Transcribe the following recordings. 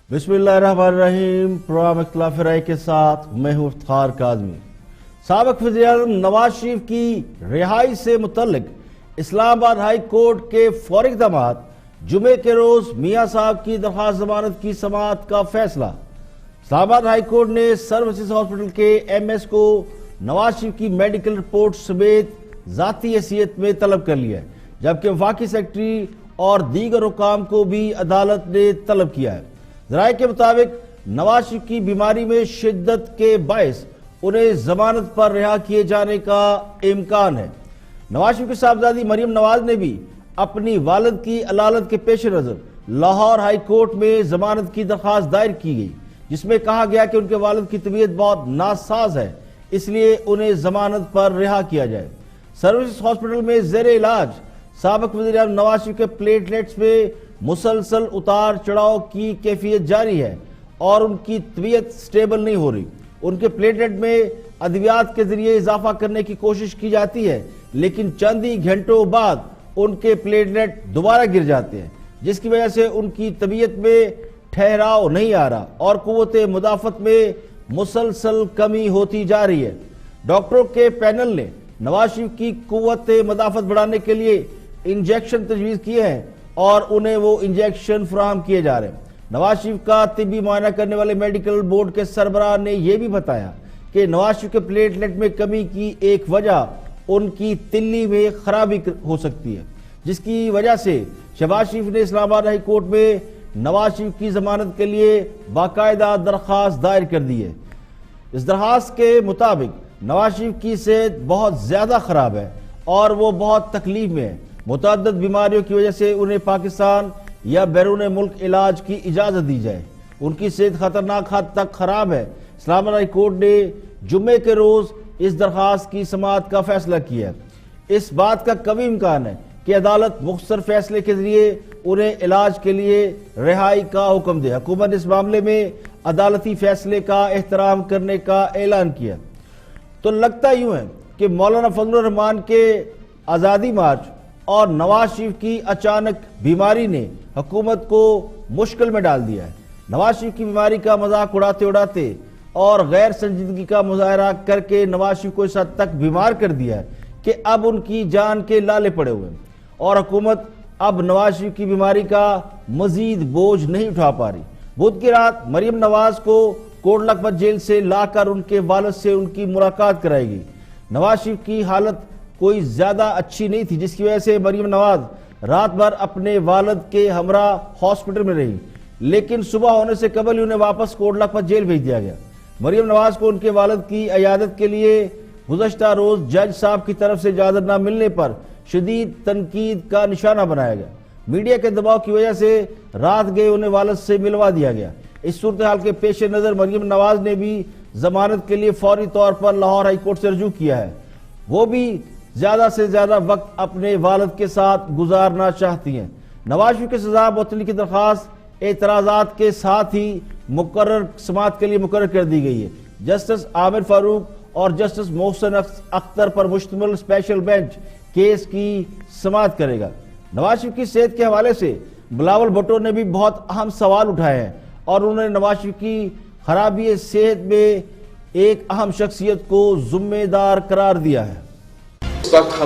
بسم اللہ الرحمن الرحیم۔ پروگرام اختلاف رائے کے ساتھ میں ہوں افتخار کاظمی۔ سابق وزیر اعظم نواز شریف کی رہائی سے متعلق اسلام آباد ہائی کورٹ کے فوری اقدامات، جمعے کے روز میاں صاحب کی درخواست ضمانت کی سماعت کا فیصلہ۔ اسلام آباد ہائی کورٹ نے سروسز ہاسپٹل کے ایم ایس کو نواز شریف کی میڈیکل رپورٹ سمیت ذاتی حیثیت میں طلب کر لیا ہے، جبکہ وفاقی سیکرٹری اور دیگر حکام کو بھی عدالت نے طلب کیا ہے۔ ذرائع کے مطابق نواز شریف کی بیماری میں شدت کے باعث انہیں ضمانت پر رہا کیے جانے کا امکان ہے۔ نواز شریف کی صاحبزادی مریم نواز نے بھی اپنی والد کی علالت کے پیش نظر لاہور ہائی کورٹ میں ضمانت کی درخواست دائر کی گئی، جس میں کہا گیا کہ ان کے والد کی طبیعت بہت ناساز ہے، اس لیے انہیں ضمانت پر رہا کیا جائے۔ سروسز ہاسپٹل میں زیر علاج سابق وزیر اعظم نواز شریف کے پلیٹلیٹس میں مسلسل اتار چڑھاؤ کی کیفیت جاری ہے اور ان کی طبیعت سٹیبل نہیں ہو رہی۔ ان کے پلیٹلیٹ میں ادویات کے ذریعے اضافہ کرنے کی کوشش کی جاتی ہے، لیکن چند ہی گھنٹوں بعد ان کے پلیٹلیٹ دوبارہ گر جاتے ہیں، جس کی وجہ سے ان کی طبیعت میں ٹھہراؤ نہیں آ رہا اور قوت مدافعت میں مسلسل کمی ہوتی جا رہی ہے۔ ڈاکٹروں کے پینل نے نواز شریف کی قوت مدافعت بڑھانے کے لیے انجیکشن تجویز کیے ہیں اور انہیں وہ انجیکشن فراہم کیے جا رہے ہیں۔ نواز شریف کا طبی معائنہ کرنے والے میڈیکل بورڈ کے سربراہ نے یہ بھی بتایا کہ نواز شریف کے پلیٹلیٹ میں کمی کی ایک وجہ ان کی تلی میں خرابی ہو سکتی ہے، جس کی وجہ سے شہباز شریف نے اسلام آباد ہائی کورٹ میں نواز شریف کی ضمانت کے لیے باقاعدہ درخواست دائر کر دی ہے۔ اس درخواست کے مطابق نواز شریف کی صحت بہت زیادہ خراب ہے اور وہ بہت تکلیف میں ہے۔ متعدد بیماریوں کی وجہ سے انہیں پاکستان یا بیرون ملک علاج کی اجازت دی جائے۔ ان کی صحت خطرناک حد تک خراب ہے۔ اسلام آباد ہائی کورٹ نے جمعے کے روز اس درخواست کی سماعت کا فیصلہ کیا ہے۔ اس بات کا قوی امکان ہے کہ عدالت مختصر فیصلے کے ذریعے انہیں علاج کے لیے رہائی کا حکم دے۔ حکومت نے اس معاملے میں عدالتی فیصلے کا احترام کرنے کا اعلان کیا۔ تو لگتا یوں ہے کہ مولانا فضل الرحمان کے آزادی مارچ اور نواز شریف کی اچانک بیماری نے حکومت کو مشکل میں ڈال دیا ہے۔ نواز شریف کی بیماری کا مذاق اڑاتے اور غیر سنجیدگی کا مظاہرہ کر کے نواز شریف کو اس حد تک بیمار کر دیا ہے کہ اب ان کی جان کے لالے پڑے ہوئے ہیں اور حکومت اب نواز شریف کی بیماری کا مزید بوجھ نہیں اٹھا پا رہی۔ بدھ کی رات مریم نواز کو کوٹ لکھپت جیل سے لا کر ان کے والد سے ان کی ملاقات کرائی گئی۔ نواز شریف کی حالت کوئی زیادہ اچھی نہیں تھی، جس کی وجہ سے مریم نواز رات بھر اپنے والد کے ہمراہ ہاسپٹل میں رہی، لیکن صبح ہونے سے قبل ہی انہیں واپس کوٹ لکھپت جیل بھیج دیا گیا۔ مریم نواز کو ان کے والد کی عیادت کے لیے گزشتہ روز جج صاحب کی طرف سے اجازت نہ ملنے پر شدید تنقید کا نشانہ بنایا گیا۔ میڈیا کے دباؤ کی وجہ سے رات گئے انہیں والد سے ملوا دیا گیا۔ اس صورتحال کے پیش نظر مریم نواز نے بھی ضمانت کے لیے فوری طور پر لاہور ہائی کورٹ سے رجوع کیا ہے۔ وہ بھی زیادہ سے زیادہ وقت اپنے والد کے ساتھ گزارنا چاہتی ہیں۔ نواز شریف کی سزا معطلی کی درخواست اعتراضات کے ساتھ ہی مقرر سماعت کے لیے مقرر کر دی گئی ہے۔ جسٹس عامر فاروق اور جسٹس محسن اختر پر مشتمل اسپیشل بینچ کیس کی سماعت کرے گا۔ نواز شریف کی صحت کے حوالے سے بلاول بھٹو نے بھی بہت اہم سوال اٹھائے ہیں اور انہوں نے نواز شریف کی خرابی صحت میں ایک اہم شخصیت کو ذمہ دار قرار دیا ہے۔ اس وقت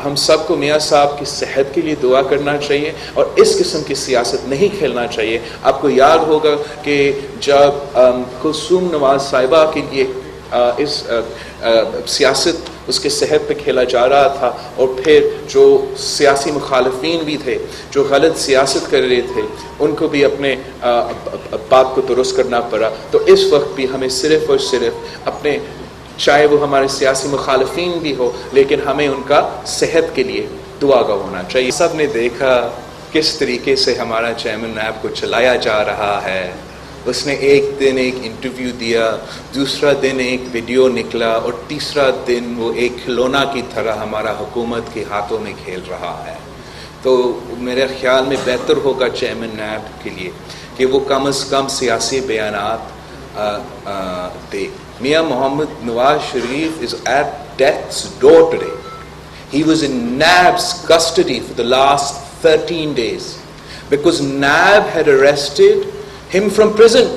ہم سب کو میاں صاحب کی صحت کے لیے دعا کرنا چاہیے اور اس قسم کی سیاست نہیں کھیلنا چاہیے۔ آپ کو یاد ہوگا کہ جب کلثوم نواز صاحبہ کے لیے اس سیاست اس کے صحت پہ کھیلا جا رہا تھا اور پھر جو سیاسی مخالفین بھی تھے جو غلط سیاست کر رہے تھے ان کو بھی اپنے بات کو درست کرنا پڑا، تو اس وقت بھی ہمیں صرف اور صرف اپنے، چاہے وہ ہمارے سیاسی مخالفین بھی ہو، لیکن ہمیں ان کا صحت کے لیے دعا گو ہونا چاہیے۔ سب نے دیکھا کس طریقے سے ہمارا چیئرمین نیب کو چلایا جا رہا ہے۔ اس نے ایک دن ایک انٹرویو دیا، دوسرا دن ایک ویڈیو نکلا اور تیسرا دن وہ ایک کھلونا کی طرح ہمارا حکومت کے ہاتھوں میں کھیل رہا ہے۔ تو میرے خیال میں بہتر ہوگا چیئرمین نیب کے لیے کہ وہ کم از کم سیاسی بیانات دے۔ Mia Mohammed Nawaz Sharif is at death's door today. He was in NAB's custody for the last 13 days because NAB had arrested him from prison.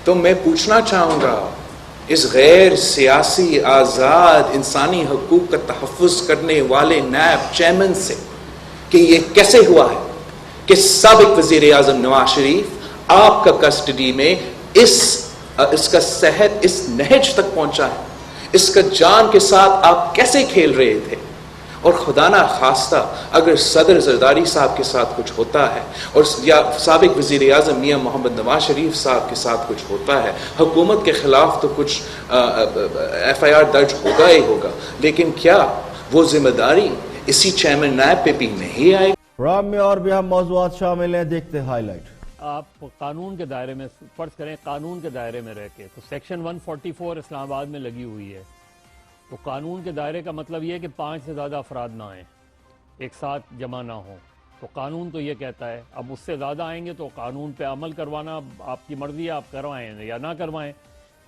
تو میں پوچھنا چاہوں گا اس غیر سیاسی آزاد انسانی حقوق کا تحفظ کرنے والے نیب چیئرمین سے کہ یہ کیسے ہوا ہے کہ سابق وزیر اعظم نواز شریف آپ کا کسٹڈی میں اس کا صحت اس نہج تک پہنچا ہے, اس کا جان کے ساتھ آپ کیسے کھیل رہے تھے. اور خدا نہ خواستہ اگر صدر زرداری صاحب کے ساتھ کچھ ہوتا ہے اور یا سابق وزیر اعظم میاں محمد نواز شریف صاحب کے ساتھ کچھ ہوتا ہے, حکومت کے خلاف تو کچھ ایف آئی آر درج ہوگا ہی ہوگا, لیکن کیا وہ ذمہ داری اسی چیئرمین نیب پہ بھی نہیں آئے گی؟ پروگرام میں اور بھی ہم موضوعات شامل ہیں, دیکھتے ہیں ہائی لائٹ. آپ قانون کے دائرے میں فرض کریں, قانون کے دائرے میں رہ کے, تو سیکشن 144 اسلام آباد میں لگی ہوئی ہے. تو قانون کے دائرے کا مطلب یہ ہے کہ 5 سے زیادہ افراد نہ آئیں, ایک ساتھ جمع نہ ہوں. تو قانون تو یہ کہتا ہے. اب اس سے زیادہ آئیں گے تو قانون پہ عمل کروانا آپ کی مرضی ہے, آپ کروائیں یا نہ کروائیں.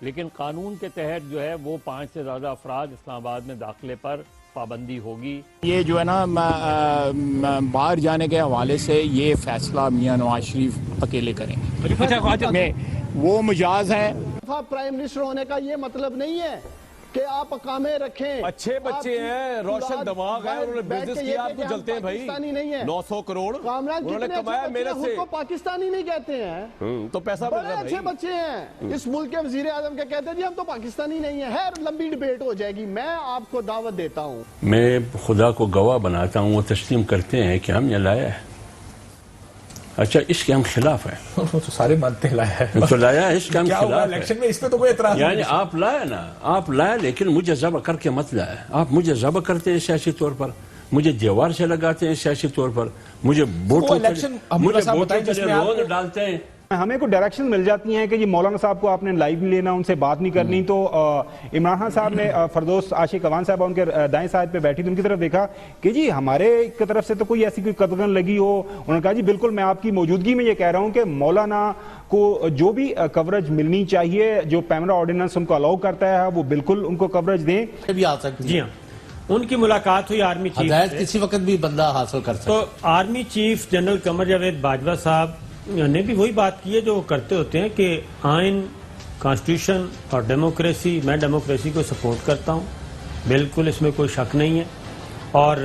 لیکن قانون کے تحت جو ہے وہ 5 سے زیادہ افراد اسلام آباد میں داخلے پر پابندی ہوگی. یہ جو ہے نا باہر جانے کے حوالے سے یہ فیصلہ میاں نواز شریف اکیلے کریں گے. وہ مجاز ہیں. پرائم منسٹر ہونے کا یہ مطلب نہیں ہے کہ آپ اقامے رکھیں. اچھے بچے ہیں, روشن دماغ ہے, انہوں نے بزنس کیا, آپ کو جلتے ہیں بھائی. 900 کروڑ انہوں نے کمایا محنت سے. پاکستانی نہیں کہتے ہیں تو پیسہ مل رہا ہے. اچھے بچے ہیں اس ملک کے وزیر اعظم کے کہتے ہیں جی ہم تو پاکستانی نہیں ہیں. ہے لمبی ڈیبیٹ ہو جائے گی. میں آپ کو دعوت دیتا ہوں, میں خدا کو گواہ بناتا ہوں, وہ تسلیم کرتے ہیں کہ ہم نے لایا ہے. اچھا اس کے ہم خلاف ہیں. تو سارے مانتے ہیں لایا ہے, تو لایا ہے, اس کے ہم خلاف ہے. الیکشن میں اس پہ تو کوئی اعتراض یعنی آپ لائے نا, آپ لائے, لیکن مجھے ذبح کر کے مت لائے. آپ مجھے ذبح کرتے ہیں سیاسی طور پر, مجھے دیوار سے لگاتے ہیں سیاسی طور پر, مجھے بوٹوں کے ڈالتے ہیں. ہمیں کوئی ڈائریکشن مل جاتی ہیں کہ جی مولانا صاحب کو آپ نے لائیو نہیں لینا, ان سے بات نہیں کرنی. تو عمران خان صاحب نے فردوس عاشق اوان صاحب ان کے دائیں سائڈ پہ بیٹھی تھی, ان کی طرف دیکھا کہ جی ہمارے کی طرف سے تو کوئی ایسی کوئی قدغن لگی ہو. انہوں نے کہا جی بالکل میں آپ کی موجودگی میں یہ کہہ رہا ہوں کہ مولانا کو جو بھی کوریج ملنی چاہیے, جو پیمرا آرڈیننس ان کو الاؤ کرتا ہے, وہ بالکل ان کو کوریج دیں. بھی آ سکتی جی ہاں, ان کی ملاقات ہوئی آرمی چیف ہدایت کسی وقت بھی بندہ حاصل کر سکتا. تو army chief general Qamar Javed Bajwa صاحب نے بھی وہی بات کی ہے جو وہ کرتے ہوتے ہیں کہ آئین, کانسٹیٹیوشن اور ڈیموکریسی, میں ڈیموکریسی کو سپورٹ کرتا ہوں, بالکل اس میں کوئی شک نہیں ہے, اور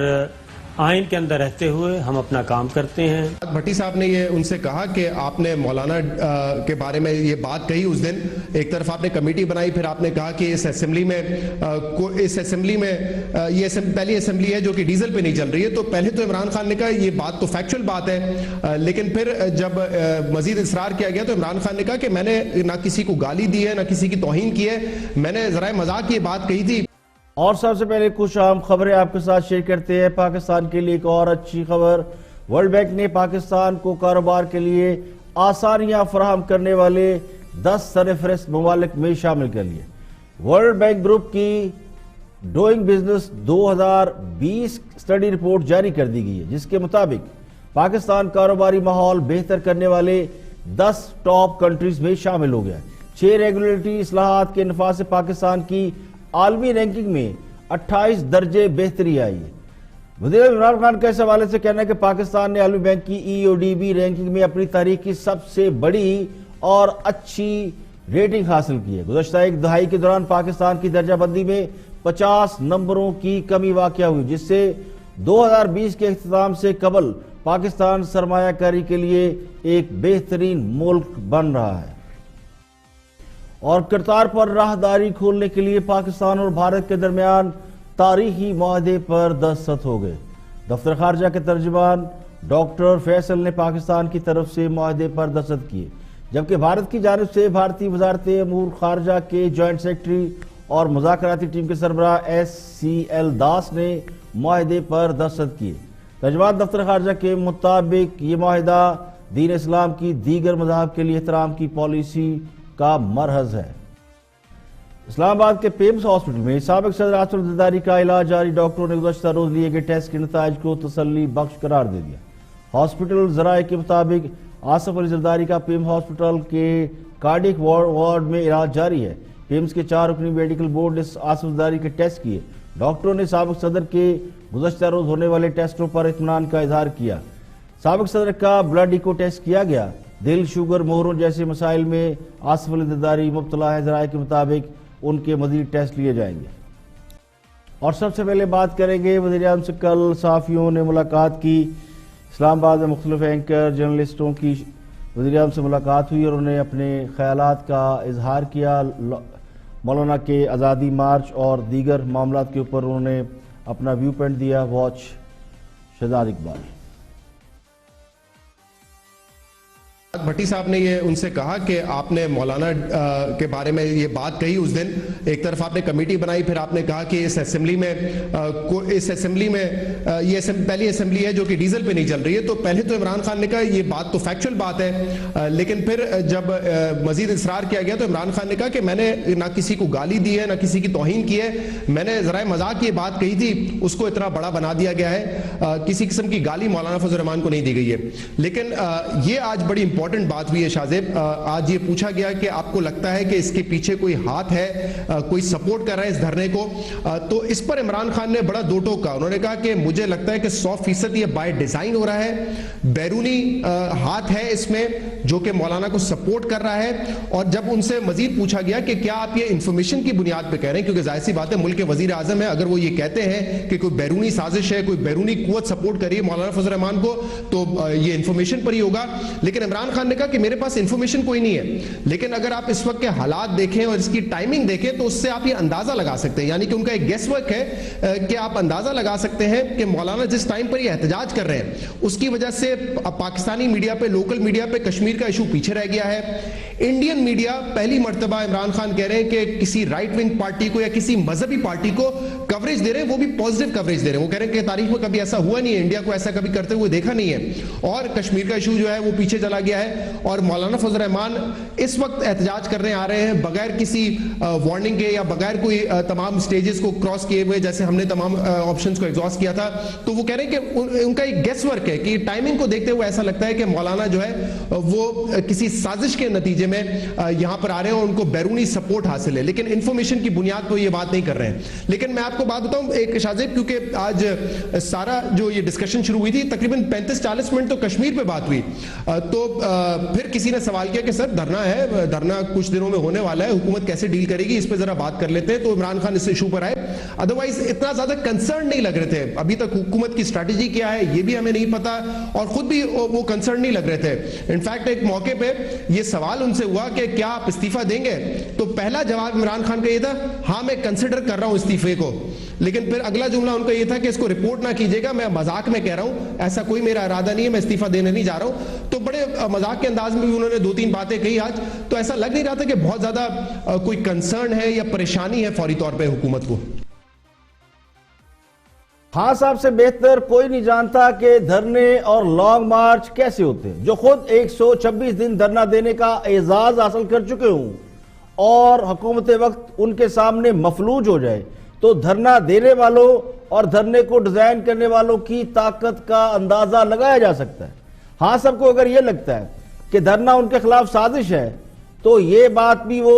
آئین کے اندر رہتے ہوئے ہم اپنا کام کرتے ہیں. بھٹی صاحب نے یہ ان سے کہا کہ آپ نے مولانا کے بارے میں یہ بات کہی اس دن, ایک طرف آپ نے کمیٹی بنائی, پھر آپ نے کہا کہ اس اسمبلی میں یہ پہلی اسمبلی ہے جو کہ ڈیزل پہ نہیں چل رہی ہے. تو پہلے تو عمران خان نے کہا یہ بات تو فیکچوئل بات ہے, لیکن پھر جب مزید اصرار کیا گیا تو عمران خان نے کہا کہ میں نے نہ کسی کو گالی دی ہے, نہ کسی کی توہین کی ہے, میں نے ذرائع مذاق کی بات کہی تھی. اور سب سے پہلے کچھ عام خبریں آپ کے ساتھ شیئر کرتے ہیں. پاکستان کے لیے ایک اور اچھی خبر, ورلڈ بینک نے پاکستان کو کاروبار کے لیے آسانیاں فراہم کرنے والے 10 سرفہرست ممالک میں شامل کر لیے. ورلڈ بینک گروپ کی ڈوئنگ بزنس 2020 اسٹڈی رپورٹ جاری کر دی گئی ہے, جس کے مطابق پاکستان کاروباری ماحول بہتر کرنے والے 10 ٹاپ کنٹریز میں شامل ہو گیا. 6 ریگولیٹری اصلاحات کے نفاذ سے پاکستان کی عالمی رینکنگ میں 28 درجے بہتری آئی ہے. وزیر عمران خان کا اس حوالے سے کہنا ہے کہ پاکستان نے عالمی بینک کی EODB رینکنگ میں اپنی تاریخ کی سب سے بڑی اور اچھی ریٹنگ حاصل کی ہے. گزشتہ ایک دہائی کے دوران پاکستان کی درجہ بندی میں 50 نمبروں کی کمی واقع ہوئی, جس سے 2020 کے اختتام سے قبل پاکستان سرمایہ کاری کے لیے ایک بہترین ملک بن رہا ہے. اور کرتار پر راہداری کھولنے کے لیے پاکستان اور بھارت کے درمیان تاریخی معاہدے پر دستخط ہو گئے. دفتر خارجہ کے ترجمان ڈاکٹر فیصل نے پاکستان کی طرف سے معاہدے پر دستخط کیے, جبکہ بھارت کی جانب سے بھارتی وزارت امور خارجہ کے جوائنٹ سیکرٹری اور مذاکراتی ٹیم کے سربراہ SCL داس نے معاہدے پر دستخط کیے. ترجمان دفتر خارجہ کے مطابق یہ معاہدہ دین اسلام کی دیگر مذاہب کے لیے احترام کی پالیسی کا مرہز ہے. اسلام آباد کے پیمز ہاسپٹل میں سابق صدر آصف علی زرداری کا علاج جاری. ڈاکٹروں نے گزشتہ روز لیے گئے ٹیسٹ کے نتائج کو تسلی بخش قرار دے دیا. ہاسپٹل ذرائع کے مطابق آصف علی زرداری کا پیمز ہاسپٹل کے کارڈیک وارڈ میں علاج جاری ہے. پیمز کے 4 رکنی میڈیکل بورڈ نے آصف زرداری کے ٹیسٹ کیے. ڈاکٹروں نے سابق صدر کے گزشتہ روز ہونے والے ٹیسٹوں پر اطمینان کا اظہار کیا. سابق صدر کا بلڈ ایکو ٹیسٹ کیا گیا. دل، شوگر، مہروں جیسے مسائل میں آصف علی زرداری مبتلا ہے. ذرائع کے مطابق ان کے مزید ٹیسٹ لیے جائیں گے. اور سب سے پہلے بات کریں گے وزیر اعظم سے کل صحافیوں نے ملاقات کی. اسلام آباد میں مختلف اینکر جرنلسٹوں کی وزیر اعظم سے ملاقات ہوئی اور انہیں اپنے خیالات کا اظہار کیا. مولانا کے آزادی مارچ اور دیگر معاملات کے اوپر انہوں نے اپنا ویو پوائنٹ دیا. واچ شہزاد اقبال. بھٹی صاحب نے یہ ان سے کہا کہ آپ نے مولانا کے بارے میں یہ بات کہی اس دن. ایک طرف آپ نے کمیٹی بنائی, پھر آپ نے کہا کہ اس اسمبلی میں یہ پہلی اسمبلی ہے جو کہ ڈیزل پہ نہیں چل رہی ہے. تو پہلے تو عمران خان نے کہا یہ بات تو فیکچول بات ہے, لیکن پھر جب مزید اصرار کیا گیا تو عمران خان نے کہا کہ میں نے نہ کسی کو گالی دی ہے, نہ کسی کی توہین کی ہے, میں نے ذرائع مذاق یہ بات کہی تھی, اس کو اتنا بڑا بنا دیا گیا ہے. کسی قسم کی گالی مولانا فضل الرحمان کو نہیں دی گئی ہے. لیکن یہ آج بڑی امپورٹنٹ بات ہوئی ہے شاہزیب. آج یہ پوچھا گیا کہ آپ کو لگتا ہے کہ اس کے پیچھے کوئی ہاتھ ہے, کوئی سپورٹ کر رہا ہے اس دھرنے کو. تو اس پر عمران خان نے بڑا دو ٹوک کہا. انہوں نے کہا کہ مجھے لگتا ہے کہ 100% یہ بائی ڈیزائن ہو رہا ہے, بیرونی ہاتھ ہے اس میں جو کہ مولانا کو سپورٹ کر رہا ہے. اور جب ان سے مزید پوچھا گیا کہ کیا آپ یہ انفارمیشن کی بنیاد پہ کہہ رہے ہیں, کیونکہ ظاہر سی بات ہے ملک کے وزیر اعظم ہے, اگر وہ یہ کہتے ہیں کہ کوئی بیرونی سازش ہے, کوئی بیرونی قوت سپورٹ کر رہی ہے مولانا فضل الرحمان کو, تو یہ انفارمیشن پر ہی ہوگا. لیکن عمران خان نے کہا کہ میرے پاس انفارمیشن کوئی نہیں ہے, لیکن اگر آپ اس وقت کے حالات دیکھیں اور اس کی ٹائمنگ دیکھیں تو اس سے آپ یہ اندازہ لگا سکتے ہیں, یعنی کہ ان کا ایک گیس ورک ہے کہ آپ اندازہ لگا سکتے ہیں کہ مولانا جس ٹائم پر یہ احتجاج کر رہے ہیں اس کی وجہ سے پاکستانی میڈیا پہ, لوکل میڈیا پہ کشمیر کا ایشو پیچھے رہ گیا ہے. انڈین میڈیا پہلی مرتبہ عمران خان کہہ رہے ہیں کہ کسی رائٹ ونگ پارٹی کو یا کسی مذہبی پارٹی کو کوریج دے رہے ہیں, وہ بھی پازیٹیو کوریج دے رہے ہیں. وہ کہہ رہے ہیں کہ تاریخ میں کبھی ایسا ہوا نہیں ہے, انڈیا کو ایسا کبھی کرتے ہوئے دیکھا نہیں ہے, اور کشمیر کا ایشو جو ہے وہ پیچھے چلا گیا ہے. اور مولانا فضل الرحمان اس وقت احتجاج کرنے آ رہے ہیں بغیر کسی وارننگ کے یا بغیر کوئی تمام سٹیجز کو کراس کیے ہوئے, جیسے ہم نے تمام آپشنز کو ایگزاسٹ کیا تھا. تو وہ کہہ رہے ہیں کہ ان کا ایک گیس ورک ہے کہ ٹائمنگ کو دیکھتے ہوئے ایسا لگتا ہے کہ مولانا جو ہے وہ کسی سازش کے نتیجے میں یہاں پر آ رہے ہیں اور ان کو بیرونی سپورٹ حاصل ہے, لیکن انفارمیشن کی بنیاد پر یہ بات نہیں کر رہے ہیں. لیکن میں آپ کو بات بتاؤں ایک شاہزیب, کیونکہ آج سارا جو یہ ڈسکشن شروع ہوئی تھی تقریباً 35-40 منٹ تو کشمیر پہ بات ہوئی, تو پھر کسی نے سوال کیا کہ سر دھرنا ہے, دھرنا کچھ دنوں میں ہونے والا ہے, حکومت کیسے ڈیل کرے گی, اس پہ ذرا بات کر لیتے ہیں. تو عمران خان اس ایشو پر آئے, ادروائز اتنا زیادہ کنسرن نہیں لگ رہے تھے. ابھی تک حکومت کی اسٹریٹجی کیا ہے یہ بھی ہمیں نہیں پتا, اور خود بھی وہ کنسرن نہیں لگ رہے تھے. انفیکٹ ایک موقع پہ یہ سوال ان سے ہوا کہ کیا آپ استعفیٰ دیں گے, تو پہلا جواب عمران خان کا یہ تھا ہاں میں کنسیڈر کر رہا ہوں استعفے کو. لیکن پھر اگلا جملہ ان کا یہ تھا کہ اس کو رپورٹ نہ کیجیے گا, میں مذاق میں کہہ رہا ہوں, ایسا کوئی میرا ارادہ نہیں ہے, میں استعفیٰ دینے نہیں جا رہا ہوں. تو بڑے مذاق کے انداز میں بھی انہوں نے 2-3 باتیں کہی آج. تو ایسا لگ نہیں رہا تھا کہ بہت زیادہ کوئی کنسرن ہے یا پریشانی ہے فوری طور پہ حکومت کو. خان صاحب سے بہتر کوئی نہیں جانتا کہ دھرنے اور لانگ مارچ کیسے ہوتے ہیں, جو خود 126 دن دھرنا دینے کا اعزاز حاصل کر چکے ہوں اور حکومت وقت ان کے سامنے مفلوج ہو جائے, تو دھرنا دینے والوں اور دھرنے کو ڈیزائن کرنے والوں کی طاقت کا اندازہ لگایا جا سکتا ہے. ہاں سب کو اگر یہ لگتا ہے کہ دھرنا ان کے خلاف سازش ہے تو یہ بات بھی وہ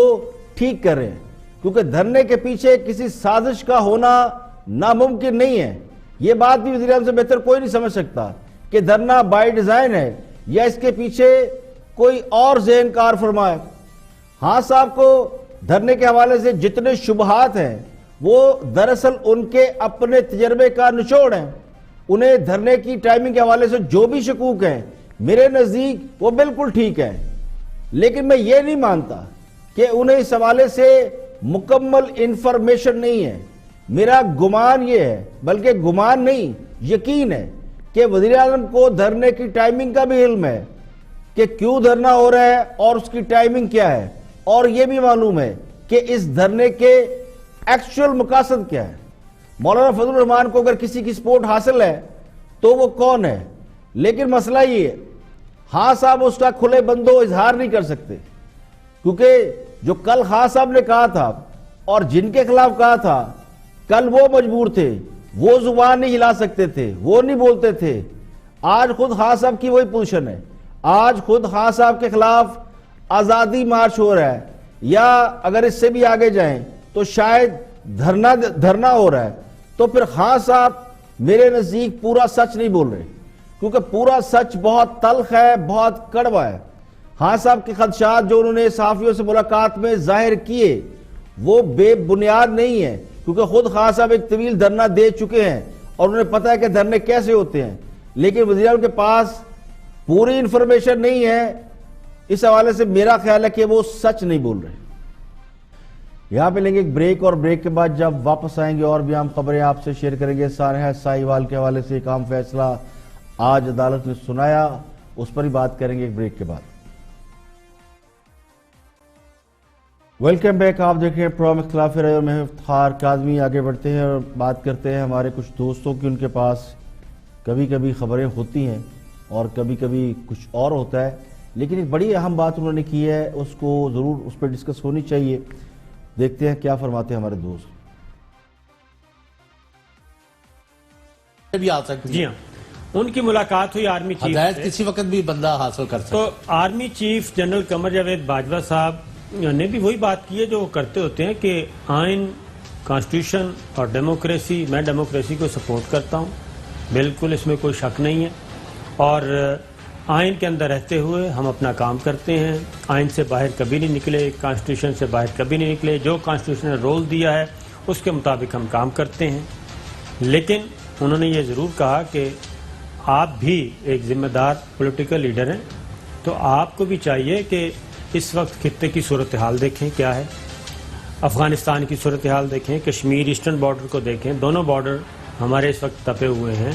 ٹھیک کر رہے ہیں, کیونکہ دھرنے کے پیچھے کسی سازش کا ہونا ناممکن نہیں ہے. یہ بات بھی وزیر اعظم سے بہتر کوئی نہیں سمجھ سکتا کہ دھرنا بائی ڈیزائن ہے یا اس کے پیچھے کوئی اور ذہن کار فرما ہے. ہاں صاحب کو دھرنے کے حوالے سے جتنے شبہات ہیں وہ دراصل ان کے اپنے تجربے کا نچوڑ ہیں. انہیں دھرنے کی ٹائمنگ کے حوالے سے جو بھی شکوک ہیں میرے نزدیک وہ بالکل ٹھیک ہے, لیکن میں یہ نہیں مانتا کہ انہیں اس حوالے سے مکمل انفارمیشن نہیں ہے. میرا گمان یہ ہے, بلکہ گمان نہیں یقین ہے, کہ وزیر اعظم کو دھرنے کی ٹائمنگ کا بھی علم ہے کہ کیوں دھرنا ہو رہا ہے اور اس کی ٹائمنگ کیا ہے, اور یہ بھی معلوم ہے کہ اس دھرنے کے ایکچول مقاصد کیا ہے. مولانا فضل الرحمان کو اگر کسی کی سپورٹ حاصل ہے تو وہ کون ہے, لیکن مسئلہ یہ ہے ہاں صاحب اس کا کھلے بندوں اظہار نہیں کر سکتے, کیونکہ جو کل خان صاحب نے کہا تھا اور جن کے خلاف کہا تھا کل وہ مجبور تھے, وہ زبان نہیں ہلا سکتے تھے, وہ نہیں بولتے تھے. آج خود خان صاحب کی وہی پوزیشن ہے. آج خود خان صاحب کے خلاف آزادی مارچ ہو رہا ہے, یا اگر اس سے بھی آگے جائیں تو شاید دھرنا ہو رہا ہے. تو پھر خان صاحب میرے نزدیک پورا سچ نہیں بول رہے, کیونکہ پورا سچ بہت تلخ ہے, بہت کڑوا ہے. خان صاحب کے خدشات جو انہوں نے صحافیوں سے ملاقات میں ظاہر کیے وہ بے بنیاد نہیں ہیں، کیونکہ خود خان صاحب ایک طویل دھرنا دے چکے ہیں اور انہیں پتہ ہے کہ دھرنے کیسے ہوتے ہیں، لیکن وزیر اعظم کے پاس پوری انفارمیشن نہیں ہے۔ اس حوالے سے میرا خیال ہے کہ وہ سچ نہیں بول رہے۔ یہاں پہ لیں گے ایک بریک، اور بریک کے بعد جب واپس آئیں گے اور بھی عام خبریں آپ سے شیئر کریں گے۔ سانحہ ساہیوال کے حوالے سے ایک اہم فیصلہ آج عدالت نے سنایا، اس پر ہی بات کریں گے ایک بریک کے بعد۔ ویلکم بیک، آپ دیکھ رہے ہیں پروگرام اختلاف رائے اور میں افتخار کاظمی۔ آگے بڑھتے ہیں اور بات کرتے ہیں ہمارے کچھ دوستوں کی۔ ان کے پاس کبھی کبھی خبریں ہوتی ہیں اور کبھی کبھی کچھ اور ہوتا ہے، لیکن ایک بڑی اہم بات انہوں نے کی ہے، اس کو ضرور اس پہ ڈسکس ہونی چاہیے۔ دیکھتے ہیں کیا فرماتے ہیں ہمارے دوست۔ بھی آ سکتی جی ہاں، ان کی ملاقات ہوئی آرمی چیف ہدایت کسی وقت بھی بندہ حاصل کر سکتا۔ تو army chief general Qamar Javed Bajwa صاحب نے بھی وہی بات کی ہے جو وہ کرتے ہوتے ہیں کہ آئین، کانسٹیٹیوشن اور ڈیموکریسی، میں ڈیموکریسی کو سپورٹ کرتا ہوں، بالکل اس میں کوئی شک نہیں ہے، اور آئین کے اندر رہتے ہوئے ہم اپنا کام کرتے ہیں، آئین سے باہر کبھی نہیں نکلے، کانسٹیٹیوشن سے باہر کبھی نہیں نکلے، جو کانسٹیٹیوشن نے رول دیا ہے اس کے مطابق ہم کام کرتے ہیں۔ لیکن انہوں نے یہ ضرور کہا کہ آپ بھی ایک ذمہ دار پولیٹیکل لیڈر ہیں، تو آپ کو بھی چاہیے کہ اس وقت خطے کی صورتحال دیکھیں کیا ہے، افغانستان کی صورتحال دیکھیں، کشمیر ایسٹرن بارڈر کو دیکھیں، دونوں بارڈر ہمارے اس وقت تپے ہوئے ہیں،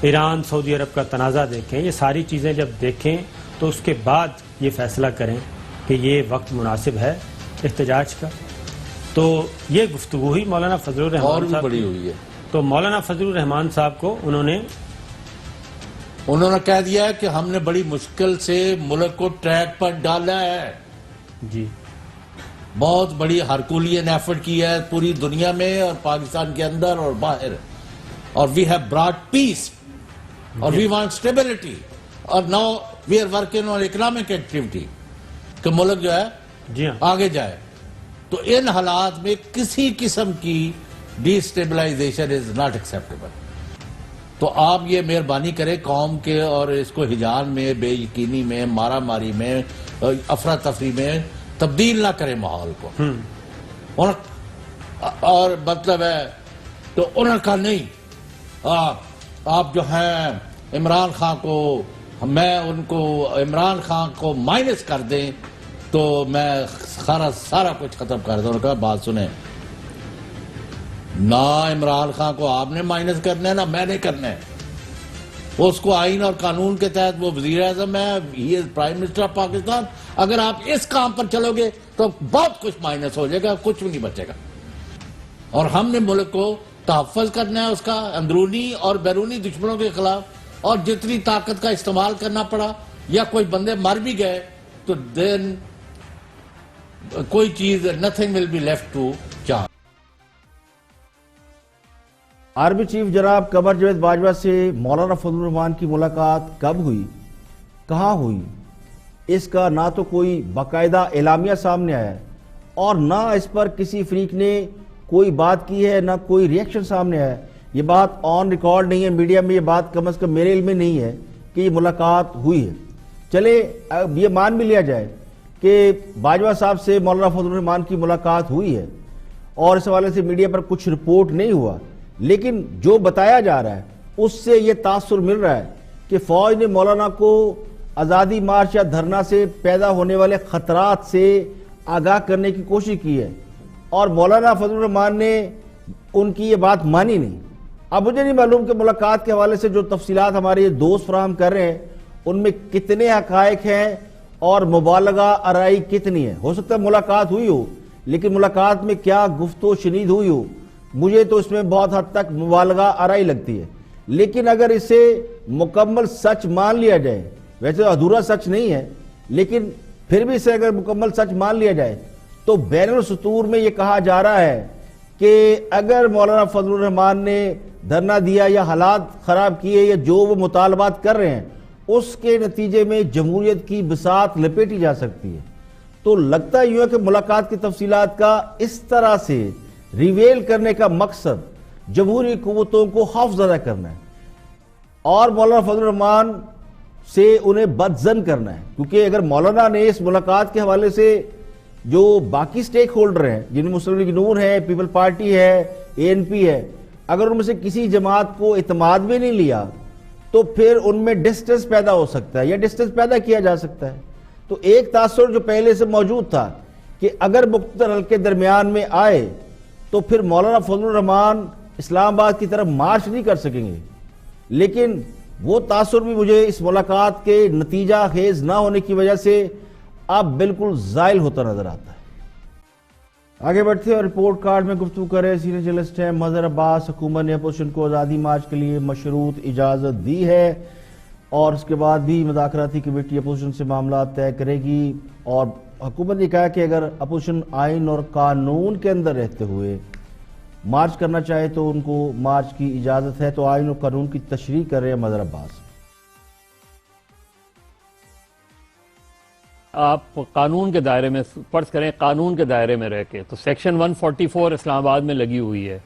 ایران سعودی عرب کا تنازع دیکھیں، یہ ساری چیزیں جب دیکھیں تو اس کے بعد یہ فیصلہ کریں کہ یہ وقت مناسب ہے احتجاج کا۔ تو یہ گفتگو ہی مولانا فضل الرحمان صاحب بڑی ہوئی ہے۔ تو مولانا فضل الرحمان صاحب کو انہوں نے کہہ دیا ہے کہ ہم نے بڑی مشکل سے ملک کو ٹریک پر ڈالا ہے، جی بہت بڑی ہرکولین ایفرٹ کی ہے پوری دنیا میں اور پاکستان کے اندر اور باہر، اور وی ہیو براٹ پیس اور وی وانٹ اسٹیبلٹی، اور now we are working on economic activity کہ ملک جو ہے جی ہاں آگے جائے۔ تو ان حالات میں کسی قسم کی D stabilisation is not acceptable. تو آپ یہ مہربانی کریں قوم کے اور اس کو ہجان میں، بے یقینی میں، مارا ماری میں، افراتفری میں تبدیل نہ کریں ماحول کو۔ اور مطلب ہے تو انہوں نے کہا نہیں، آپ جو ہیں عمران خان کو، میں ان کو عمران خان کو مائنس کر دیں تو میں سارا کچھ ختم کر دوں۔ انہوں نے کہا بات سنیں، نہ عمران خان کو آپ نے مائنس کرنا ہے نہ میں نے کرنا ہے، اس کو آئین اور قانون کے تحت وہ وزیر اعظم ہے، he is prime minister of Pakistan. اگر آپ اس کام پر چلو گے تو بہت کچھ مائنس ہو جائے گا، کچھ بھی نہیں بچے گا۔ اور ہم نے ملک کو تحفظ کرنا ہے اس کا اندرونی اور بیرونی دشمنوں کے خلاف، اور جتنی طاقت کا استعمال کرنا پڑا یا کوئی بندے مر بھی گئے تو دین کوئی چیز nothing will be left to chance۔ Army chief جناب قمر جاوید باجوہ سے مولانا فضل الرحمان کی ملاقات کب ہوئی، کہاں ہوئی، اس کا نہ تو کوئی باقاعدہ اعلامیہ سامنے آیا ہے اور نہ اس پر کسی فریق نے کوئی بات کی ہے، نہ کوئی ریئیکشن سامنے آیا ہے۔ یہ بات آن ریکارڈ نہیں ہے، میڈیا میں یہ بات کم از کم میرے علم میں نہیں ہے کہ یہ ملاقات ہوئی ہے۔ چلے اب یہ مان بھی لیا جائے کہ باجوہ صاحب سے مولانا فضل الرحمان کی ملاقات ہوئی ہے اور اس حوالے سے میڈیا پر کچھ رپورٹ نہیں ہوا، لیکن جو بتایا جا رہا ہے اس سے یہ تاثر مل رہا ہے کہ فوج نے مولانا کو آزادی مارچ یا دھرنا سے پیدا ہونے والے خطرات سے آگاہ کرنے کی کوشش کی ہے، اور مولانا فضل الرحمان نے ان کی یہ بات مانی نہیں۔ اب مجھے نہیں معلوم کہ ملاقات کے حوالے سے جو تفصیلات ہمارے یہ دوست فراہم کر رہے ہیں ان میں کتنے حقائق ہیں اور مبالغہ آرائی کتنی ہے۔ ہو سکتا ہے ملاقات ہوئی ہو، لیکن ملاقات میں کیا گفت و شنید ہوئی ہو، مجھے تو اس میں بہت حد تک مبالغہ آرائی لگتی ہے۔ لیکن اگر اسے مکمل سچ مان لیا جائے، ویسے ادھورا سچ نہیں ہے لیکن پھر بھی اسے اگر مکمل سچ مان لیا جائے تو بین السطور میں یہ کہا جا رہا ہے کہ اگر مولانا فضل الرحمان نے دھرنا دیا یا حالات خراب کیے یا جو وہ مطالبات کر رہے ہیں اس کے نتیجے میں جمہوریت کی بساط لپیٹی جا سکتی ہے۔ تو لگتا یوں ہے کہ ملاقات کی تفصیلات کا اس طرح سے ریویل کرنے کا مقصد جمہوری قوتوں کو خوف زدہ کرنا ہے، اور مولانا فضل الرحمان سے انہیں بدظن کرنا ہے، کیونکہ اگر مولانا نے اس ملاقات کے حوالے سے جو باقی سٹیک ہولڈر ہیں، جن مسلم لیگ نون ہے، پیپل پارٹی ہے، ANP ہے، اگر ان میں سے کسی جماعت کو اعتماد میں نہیں لیا تو پھر ان میں ڈسٹنس پیدا ہو سکتا ہے یا ڈسٹنس پیدا کیا جا سکتا ہے۔ تو ایک تاثر جو پہلے سے موجود تھا کہ اگر مقتدر حلقے درمیان میں آئے تو پھر مولانا فضل الرحمان اسلام آباد کی طرف مارچ نہیں کر سکیں گے، لیکن وہ تاثر بھی مجھے اس ملاقات کے نتیجہ خیز نہ ہونے کی وجہ سے اب بالکل زائل ہوتا نظر آتا ہے۔ آگے بڑھتے ہیں اور رپورٹ کارڈ میں گفتگو کریں سینئر جرنلسٹ ہیں مظہر عباس۔ حکومت نے اپوزیشن کو آزادی مارچ کے لیے مشروط اجازت دی ہے اور اس کے بعد بھی مذاکراتی کمیٹی اپوزیشن سے معاملات طے کرے گی، اور حکومت نے کہا کہ اگر اپوزیشن آئین اور قانون کے اندر رہتے ہوئے مارچ کرنا چاہے تو ان کو مارچ کی اجازت ہے۔ تو آئین اور قانون کی تشریح کر رہے ہیں مظہر عباس۔ آپ قانون کے دائرے میں فرض کریں، قانون کے دائرے میں رہ کے، تو سیکشن 144 اسلام آباد میں لگی ہوئی ہے،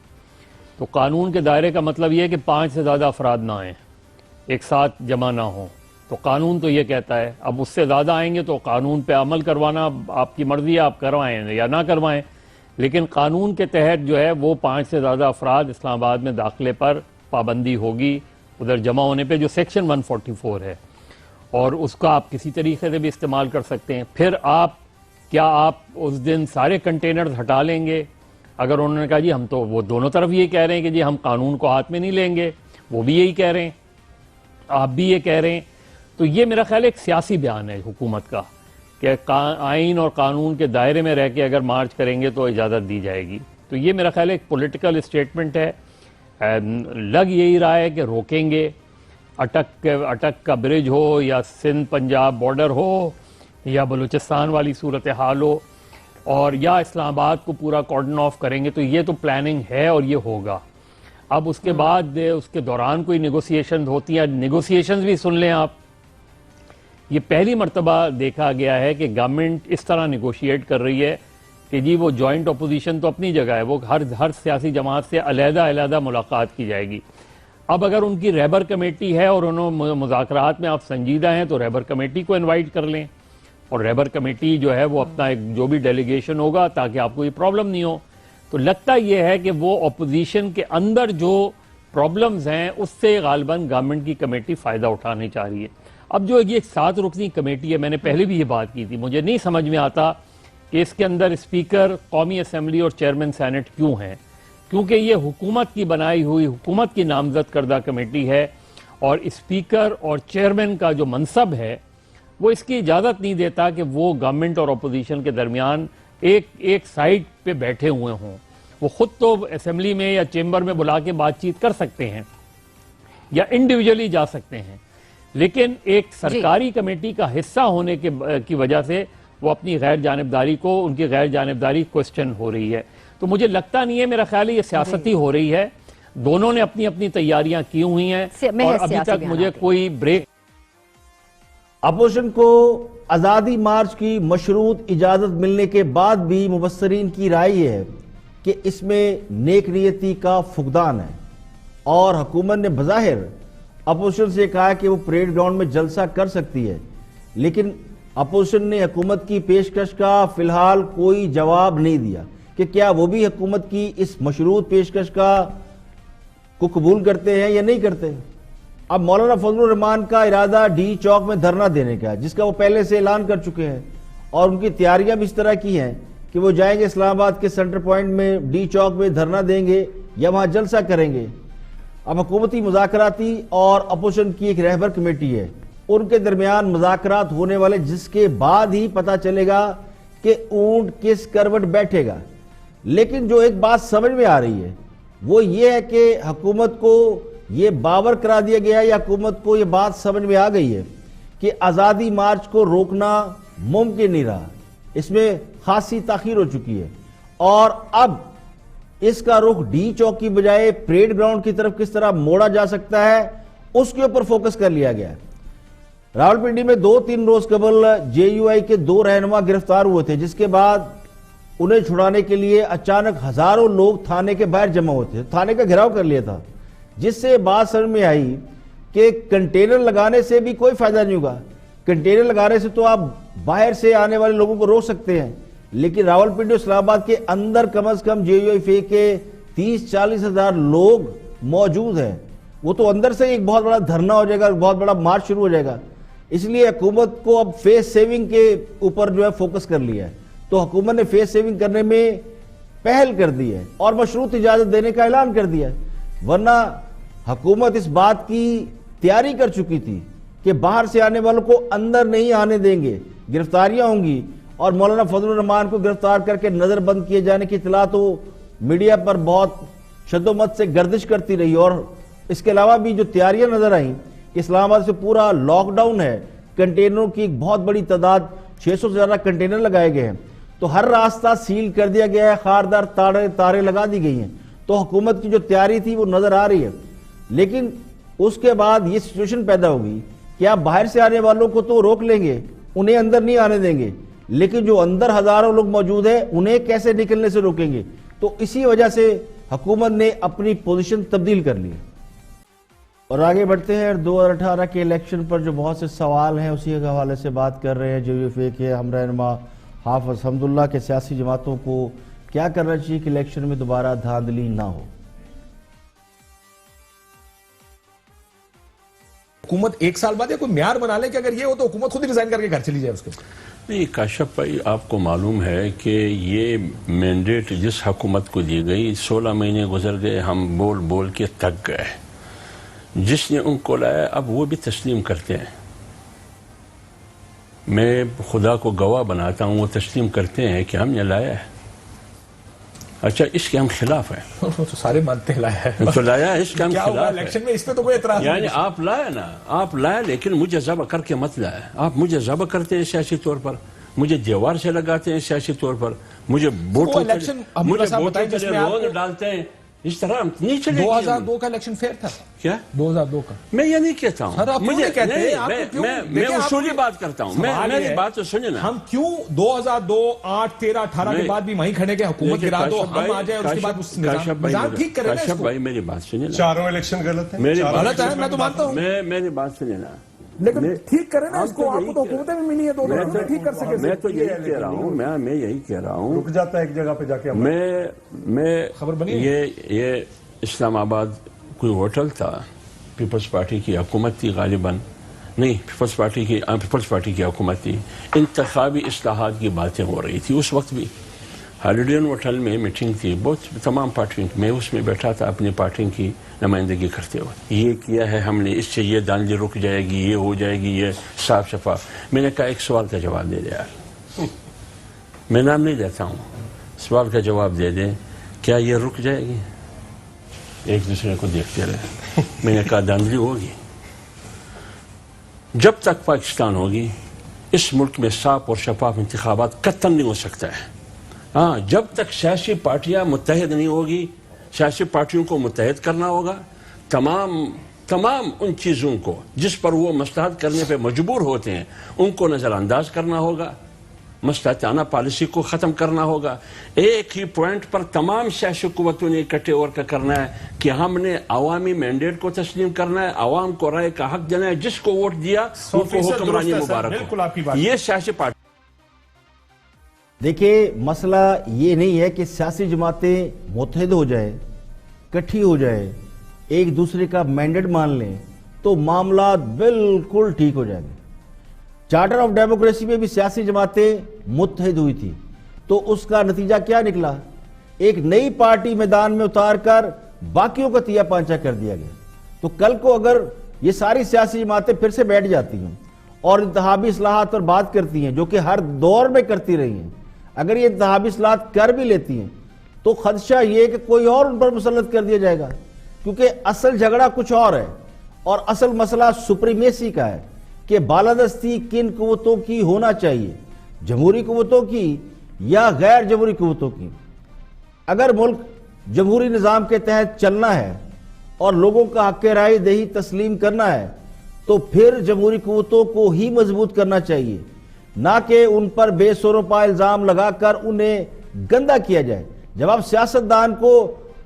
تو قانون کے دائرے کا مطلب یہ ہے کہ 5 سے زیادہ افراد نہ آئیں، ایک ساتھ جمع نہ ہوں، تو قانون تو یہ کہتا ہے۔ اب اس سے زیادہ آئیں گے تو قانون پہ عمل کروانا آپ کی مرضی ہے، آپ کروائیں یا نہ کروائیں، لیکن قانون کے تحت جو ہے وہ 5 سے زیادہ افراد اسلام آباد میں داخلے پر پابندی ہوگی ادھر جمع ہونے پہ، جو سیکشن 144 ہے، اور اس کا آپ کسی طریقے سے بھی استعمال کر سکتے ہیں۔ پھر کیا آپ اس دن سارے کنٹینرز ہٹا لیں گے؟ اگر انہوں نے کہا جی ہم تو، وہ دونوں طرف یہ کہہ رہے ہیں کہ جی ہم قانون کو ہاتھ میں نہیں لیں گے، وہ بھی یہی کہہ رہے ہیں، آپ بھی یہ کہہ رہے ہیں، تو یہ میرا خیال ایک سیاسی بیان ہے حکومت کا کہ آئین اور قانون کے دائرے میں رہ کے اگر مارچ کریں گے تو اجازت دی جائے گی۔ تو یہ میرا خیال ایک پولیٹیکل اسٹیٹمنٹ ہے، لگ یہی رہا ہے کہ روکیں گے، اٹک کا برج ہو یا سندھ پنجاب بارڈر ہو یا بلوچستان والی صورتحال ہو، اور یا اسلام آباد کو پورا کارڈن آف کریں گے، تو یہ تو پلاننگ ہے اور یہ ہوگا۔ اب اس کے بعد اس کے دوران کوئی نیگوسیشنز ہوتی ہیں، نیگوسیشنز بھی سن لیں آپ، یہ پہلی مرتبہ دیکھا گیا ہے کہ گورنمنٹ اس طرح نیگوشیٹ کر رہی ہے کہ جی وہ جوائنٹ اپوزیشن تو اپنی جگہ ہے، وہ ہر سیاسی جماعت سے علیحدہ ملاقات کی جائے گی۔ اب اگر ان کی رہبر کمیٹی ہے اور انہوں مذاکرات میں آپ سنجیدہ ہیں تو رہبر کمیٹی کو انوائٹ کر لیں، اور رہبر کمیٹی جو ہے وہ اپنا ایک جو بھی ڈیلیگیشن ہوگا تاکہ آپ کو یہ پرابلم نہیں ہو۔ تو لگتا یہ ہے کہ وہ اپوزیشن کے اندر جو پرابلمز ہیں اس سے غالباً گورنمنٹ کی کمیٹی فائدہ اٹھانے چاہ رہی ہے۔ اب جو یہ 7 رکنی کمیٹی ہے، میں نے پہلے بھی یہ بات کی تھی، مجھے نہیں سمجھ میں آتا کہ اس کے اندر اسپیکر قومی اسمبلی اور چیئرمین سینٹ کیوں ہیں، کیونکہ یہ حکومت کی بنائی ہوئی، حکومت کی نامزد کردہ کمیٹی ہے، اور اسپیکر اور چیئرمین کا جو منصب ہے وہ اس کی اجازت نہیں دیتا کہ وہ گورنمنٹ اور اپوزیشن کے درمیان ایک سائٹ پہ بیٹھے ہوئے ہوں۔ وہ خود تو اسمبلی میں یا چیمبر میں بلا کے بات چیت کر سکتے ہیں یا انڈیویجولی جا سکتے ہیں، لیکن ایک سرکاری کمیٹی کا حصہ ہونے کی وجہ سے وہ اپنی غیر جانبداری کو، ان کی غیر جانبداری کوسچن ہو رہی ہے۔ تو مجھے لگتا نہیں ہے، میرا خیال ہے یہ سیاستی ہو رہی ہے، دونوں نے اپنی تیاریاں کی ہوئی ہیں اور ابھی تک مجھے کوئی بریک۔ اپوزیشن کو آزادی مارچ کی مشروط اجازت ملنے کے بعد بھی مبصرین کی رائے ہے کہ اس میں نیک نیتی کا فقدان ہے، اور حکومت نے بظاہر اپوزیشن سے کہا کہ وہ پریڈ گراؤنڈ میں جلسہ کر سکتی ہے، لیکن اپوزیشن نے حکومت کی پیشکش کا فی الحال کوئی جواب نہیں دیا کہ کیا وہ بھی حکومت کی اس مشروط پیشکش کو قبول کرتے ہیں یا نہیں کرتے۔ اب مولانا فضل الرحمان کا ارادہ ڈی چوک میں دھرنا دینے کا ہے، جس کا وہ پہلے سے اعلان کر چکے ہیں، اور ان کی تیاریاں بھی اس طرح کی ہیں کہ وہ جائیں گے اسلام آباد کے سینٹر پوائنٹ میں ڈی چوک میں دھرنا دیں گے یا وہاں جلسہ کریں گے۔ اب حکومتی مذاکراتی اور اپوزیشن کی ایک رہبر کمیٹی ہے، ان کے درمیان مذاکرات ہونے والے، جس کے بعد ہی پتہ چلے گا کہ اونٹ کس کروٹ بیٹھے گا۔ لیکن جو ایک بات سمجھ میں آ رہی ہے وہ یہ ہے کہ حکومت کو یہ باور کرا دیا گیا ہے، یا حکومت کو یہ بات سمجھ میں آ گئی ہے کہ آزادی مارچ کو روکنا ممکن نہیں رہا، اس میں خاصی تاخیر ہو چکی ہے، اور اب اس کا رخ ڈی چوک کی بجائے پریڈ گراؤنڈ کی طرف کس طرح موڑا جا سکتا ہے اس کے اوپر فوکس کر لیا گیا ہے۔ راولپنڈی میں 2-3 روز قبل JUI کے 2 رہنما گرفتار ہوئے تھے، جس کے بعد انہیں چھڑانے کے لیے اچانک ہزاروں لوگ تھانے کے باہر جمع ہوتے تھے، تھانے کا گھیراؤ کر لیا تھا، جس سے بات سمجھ میں آئی کہ کنٹینر لگانے سے بھی کوئی فائدہ نہیں ہوگا. کنٹینر لگانے سے تو آپ باہر سے آنے والے لوگوں کو روک سکتے ہیں, لیکن راولپنڈی اسلام آباد کے اندر کم از کم JUIFA کے 30-40 ہزار لوگ موجود ہیں. وہ تو اندر سے ایک بہت بڑا دھرنا ہو جائے گا, بہت بڑا مارچ شروع ہو جائے گا. اس لیے حکومت کو اب فیس سیونگ کے اوپر جو ہے فوکس کر لیا ہے. تو حکومت نے فیس سیونگ کرنے میں پہل کر دی ہے اور مشروط اجازت دینے کا اعلان کر دیا ہے. ورنہ حکومت اس بات کی تیاری کر چکی تھی کہ باہر سے آنے والوں کو اندر نہیں آنے دیں گے, گرفتاریاں ہوں گی. اور مولانا فضل الرحمان کو گرفتار کر کے نظر بند کیے جانے کی اطلاع تو میڈیا پر بہت شد و مت سے گردش کرتی رہی. اور اس کے علاوہ بھی جو تیاریاں نظر آئیں کہ اسلام آباد سے پورا لاک ڈاؤن ہے, کنٹینروں کی ایک بہت بڑی تعداد 600 سے زیادہ کنٹینر لگائے گئے ہیں, تو ہر راستہ سیل کر دیا گیا ہے, خاردار تاریں لگا دی گئی ہیں. تو حکومت کی جو تیاری تھی وہ نظر آ رہی ہے. لیکن اس کے بعد یہ سچویشن پیدا ہوگی کہ آپ باہر سے آنے والوں کو تو روک لیں گے, انہیں اندر نہیں آنے دیں گے, لیکن جو اندر ہزاروں لوگ موجود ہیں انہیں کیسے نکلنے سے روکیں گے. تو اسی وجہ سے حکومت نے اپنی پوزیشن تبدیل کر لی. اور آگے بڑھتے ہیں 2018 کے الیکشن پر جو بہت سے سوال ہیں اسی کے حوالے سے بات کر رہے ہیں. JUIFA کے ہم رہنما حافظ حمداللہ کے سیاسی جماعتوں کو کیا کرنا چاہیے کہ الیکشن میں دوبارہ دھاندلی نہ ہو؟ حکومت ایک سال بعد یا کوئی معیار بنا لے کہ اگر یہ ہو تو حکومت خود ہی ریزائن کر کے گھر چلی جائے اس کے. نہیں کاشف بھائی, آپ کو معلوم ہے کہ یہ مینڈیٹ جس حکومت کو دی گئی 16 مہینے گزر گئے, ہم بول بول کے تھک گئے. جس نے ان کو لایا اب وہ بھی تسلیم کرتے ہیں. میں خدا کو گواہ بناتا ہوں, وہ تسلیم کرتے ہیں کہ ہم نے لایا ہے. اچھا اس کے ہم خلاف ہیں, تو سارے مانتے ہیں لایا ہے, تو لایا ہے, اس کے ہم خلاف ہیں. الیکشن میں اس پہ تو کوئی اعتراض نہیں. یعنی آپ لایا نا, آپ لایا لیکن مجھے ذبح کر کے مت لایا. آپ مجھے ذبح کرتے ہیں سیاسی طور پر, مجھے دیوار سے لگاتے ہیں سیاسی طور پر, مجھے بوٹوں کے رون ڈالتے ہیں, اس طرح نہیں چلے. 2002 کا الیکشن فیئر تھا کیا؟ 2002 کا میں یہ نہیں کہتا ہوں, میں اصولی بات کرتا ہوں. میری بات تو سنیں نا, ہم کیوں 2002 8 13 18 کے بعد بھی وہیں کھڑے کہ حکومت گرا دو, ہم آ جائیں اور اس کے بعد نظام ٹھیک کریں. کاشف بھائی میری بات سنیں نا, چاروں الیکشن غلط ہیں, غلط ہے میں تو مانتا ہوں, میری بات سنیں نا, لیکن ٹھیک کریں نا اس کو. آپ کو تو حکومتیں بھی ملی ہیں تو ٹھیک کر سکے. میں تو یہی کہہ رہا ہوں, میں یہی کہہ رہا ہوں, رک جاتا ہے ایک جگہ پہ جا کے. میں خبر بنی یہ اسلام آباد کوئی ہوٹل تھا, پیپلز پارٹی کی حکومت تھی غالباً, نہیں پیپلز پارٹی کی حکومت تھی. انتخابی اصلاحات کی باتیں ہو رہی تھی اس وقت بھی. ہالیڈین ہوٹل میں میٹنگ تھی, بہت تمام پارٹیوں کی, میں اس میں بیٹھا تھا اپنی پارٹی کی نمائندگی کرتے ہوئے. یہ کیا ہے ہم نے, اس سے یہ دھاندلی رک جائے گی, یہ ہو جائے گی, یہ صاف شفاف. میں نے کہا ایک سوال کا جواب دے دے یار, میں نام نہیں دیتا ہوں, سوال کا جواب دے دیں, کیا یہ رک جائے گی؟ ایک دوسرے کو دیکھتے رہے. میں نے کہا دھاندلی ہوگی. جب تک پاکستان ہوگی اس ملک میں صاف اور شفاف انتخابات قطعاً نہیں ہو سکتا ہے. ہاں جب تک سیاسی پارٹیاں متحد نہیں ہوگی, سیاسی پارٹیوں کو متحد کرنا ہوگا, تمام ان چیزوں کو جس پر وہ مصلحت کرنے پہ مجبور ہوتے ہیں ان کو نظر انداز کرنا ہوگا, مصلحتانہ پالیسی کو ختم کرنا ہوگا. ایک ہی پوائنٹ پر تمام سیاسی قوتوں نے اکٹھے ہو کر کرنا ہے کہ ہم نے عوامی مینڈیٹ کو تسلیم کرنا ہے, عوام کو رائے کا حق دینا ہے, جس کو ووٹ دیا ان کو حکمرانی مبارک ہو. یہ سیاسی پارٹی. دیکھیں مسئلہ یہ نہیں ہے کہ سیاسی جماعتیں متحد ہو جائیں, کٹھی ہو جائیں, ایک دوسرے کا مینڈیٹ مان لیں تو معاملات بالکل ٹھیک ہو جائیں گے. چارٹر آف ڈیموکریسی میں بھی سیاسی جماعتیں متحد ہوئی تھی, تو اس کا نتیجہ کیا نکلا؟ ایک نئی پارٹی میدان میں اتار کر باقیوں کا تیا پانچا کر دیا گیا. تو کل کو اگر یہ ساری سیاسی جماعتیں پھر سے بیٹھ جاتی ہیں اور انتخابی اصلاحات پر بات کرتی ہیں, جو کہ ہر دور میں کرتی رہی ہیں, اگر یہ انتخابی اصلاحات کر بھی لیتی ہیں تو خدشہ یہ کہ کوئی اور ان پر مسلط کر دیا جائے گا, کیونکہ اصل جھگڑا کچھ اور ہے. اور اصل مسئلہ سپریمیسی کا ہے کہ بالادستی کن قوتوں کی ہونا چاہیے, جمہوری قوتوں کی یا غیر جمہوری قوتوں کی. اگر ملک جمہوری نظام کے تحت چلنا ہے اور لوگوں کا حق رائے دہی تسلیم کرنا ہے تو پھر جمہوری قوتوں کو ہی مضبوط کرنا چاہیے, نہ کہ ان پر بے سر و پا الزام لگا کر انہیں گندا کیا جائے. جب آپ سیاستدان کو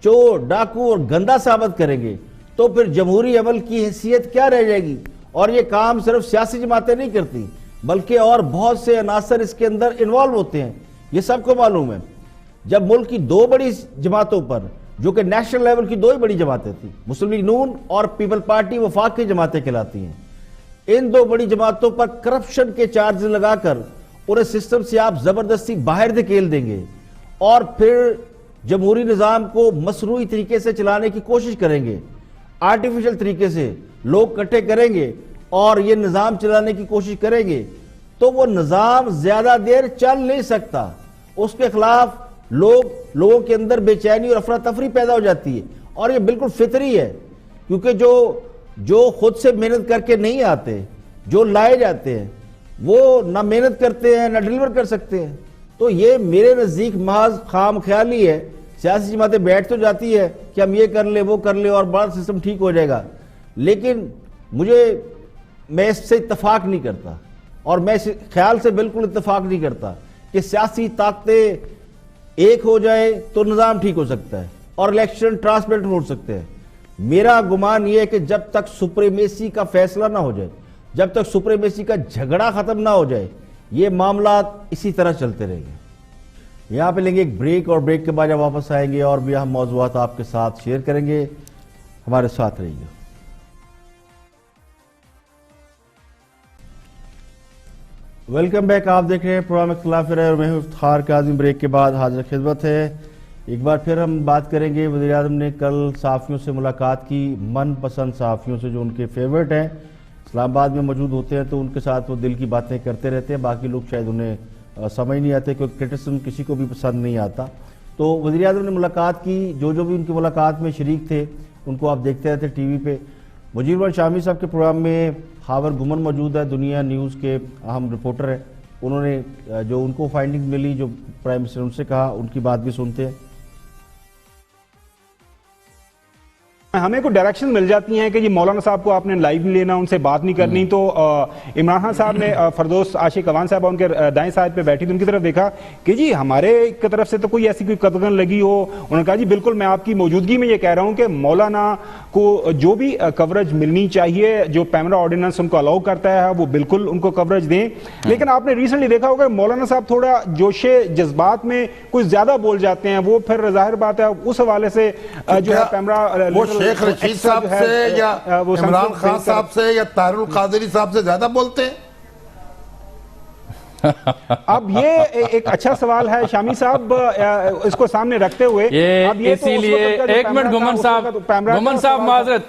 چور, ڈاکو اور گندا ثابت کریں گے تو پھر جمہوری عمل کی حیثیت کیا رہ جائے گی؟ اور یہ کام صرف سیاسی جماعتیں نہیں کرتی بلکہ اور بہت سے عناصر اس کے اندر انوالو ہوتے ہیں، یہ سب کو معلوم ہے۔ جب ملک کی دو بڑی جماعتوں پر، جو کہ نیشنل لیول کی دو ہی بڑی جماعتیں تھیں، مسلم لیگ نون اور پیپل پارٹی وفاق کی جماعتیں کہلاتی ہیں، ان دو بڑی جماعتوں پر کرپشن کے چارج لگا کر انہیں سسٹم سے آپ زبردستی باہر دھکیل دیں گے اور پھر جمہوری نظام کو مصنوعی طریقے سے چلانے کی کوشش کریں گے، آرٹیفیشل طریقے سے لوگ اکٹھے کریں گے اور یہ نظام چلانے کی کوشش کریں گے، تو وہ نظام زیادہ دیر چل نہیں سکتا۔ اس کے خلاف لوگوں کے اندر بے چینی اور افراتفری پیدا ہو جاتی ہے، اور یہ بالکل فطری ہے، کیونکہ جو خود سے محنت کر کے نہیں آتے، جو لائے جاتے ہیں، وہ نہ محنت کرتے ہیں نہ ڈیلیور کر سکتے ہیں۔ تو یہ میرے نزدیک محض خام خیالی ہے۔ سیاسی جماعتیں بیٹھ تو جاتی ہے کہ ہم یہ کر لیں وہ کر لیں اور بڑا سسٹم ٹھیک ہو جائے گا، لیکن میں اس سے اتفاق نہیں کرتا، اور میں اس خیال سے بالکل اتفاق نہیں کرتا کہ سیاسی طاقتیں ایک ہو جائے تو نظام ٹھیک ہو سکتا ہے اور الیکشن ٹرانسپیرنٹ ہو سکتے ہیں۔ میرا گمان یہ ہے کہ جب تک سپریمیسی کا فیصلہ نہ ہو جائے، جب تک سپریمیسی کا جھگڑا ختم نہ ہو جائے، یہ معاملات اسی طرح چلتے رہیں گے۔ یہاں پہ لیں گے ایک بریک، اور بریک کے بعد جب واپس آئیں گے اور بھی اہم موضوعات آپ کے ساتھ شیئر کریں گے، ہمارے ساتھ رہیے۔ ویلکم بیک، آپ دیکھ رہے ہیں پروگرام اختلاف رائے اور میں ہوں افتخار کاظم۔ بریک کے بعد حاضر خدمت ہے۔ ایک بار پھر ہم بات کریں گے، وزیر اعظم نے کل صحافیوں سے ملاقات کی، من پسند صحافیوں سے جو ان کے فیورٹ ہیں، اسلام آباد میں موجود ہوتے ہیں تو ان کے ساتھ وہ دل کی باتیں کرتے رہتے ہیں، باقی لوگ شاید انہیں سمجھ نہیں آتے، کیونکہ کرٹیسزم کسی کو بھی پسند نہیں آتا۔ تو وزیر اعظم نے ملاقات کی، جو بھی ان کی ملاقات میں شریک تھے ان کو آپ دیکھتے رہتے ٹی وی پہ۔ مجیر الرحمان شامی صاحب کے پروگرام میں خاور گمن موجود ہے، دنیا نیوز کے اہم رپورٹر ہیں، انہوں نے جو ان کو فائنڈنگ ملی، جو پرائم منسٹر ان سے کہا، ان کی بات بھی سنتے ہیں۔ ہمیں کوئی ڈائریکشن مل جاتی ہیں کہ جی مولانا صاحب کو آپ نے لائیو نہیں لینا، ان سے بات نہیں کرنی، تو عمران خان صاحب نے فردوس عاشق اعوان صاحب ان کے دائیں سائڈ پہ بیٹھی تھی، ان کی طرف دیکھا کہ جی ہمارے کی طرف سے تو کوئی ایسی کوئی قدغن لگی ہو، انہوں نے کہا جی بالکل میں آپ کی موجودگی میں یہ کہہ رہا ہوں کہ مولانا کو جو بھی کوریج ملنی چاہیے، جو پیمرا آرڈیننس ان کو الاؤ کرتا ہے وہ بالکل ان کو کوریج دیں۔ لیکن آپ نے ریسنٹلی دیکھا ہوگا مولانا صاحب تھوڑا جوش جذبات میں کچھ زیادہ بول جاتے ہیں، وہ پھر ظاہر بات ہے اس حوالے سے جو ہے پیمرا شیخ رشید صاحب سے یا عمران خان صاحب سے یا طاہر القادری صاحب سے زیادہ بولتے ہیں؟ اب یہ ایک اچھا سوال ہے شامی صاحب، اس کو سامنے رکھتے ہوئے اسی لیے ایک منٹ گمن صاحب معذرت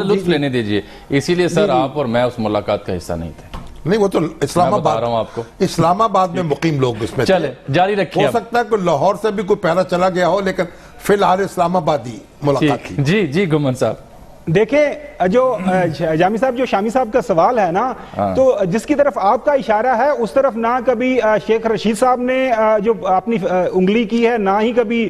لطف لینے دیجئے، اسی لیے سر آپ اور میں اس ملاقات کا حصہ نہیں تھے۔ نہیں، وہ تو اسلام آباد میں مقیم لوگ اس میں چلے جاری رکھیے۔ ہو سکتا ہے کہ لاہور سے بھی کوئی پہلا چلا گیا ہو، لیکن فی الحال اسلام آبادی ملاقات تھی۔ جی گمن صاحب دیکھیں، جو جامی صاحب جو شامی صاحب کا سوال ہے نا، تو جس کی طرف آپ کا اشارہ ہے اس طرف نہ کبھی شیخ رشید صاحب نے جو اپنی انگلی کی ہے، نہ ہی کبھی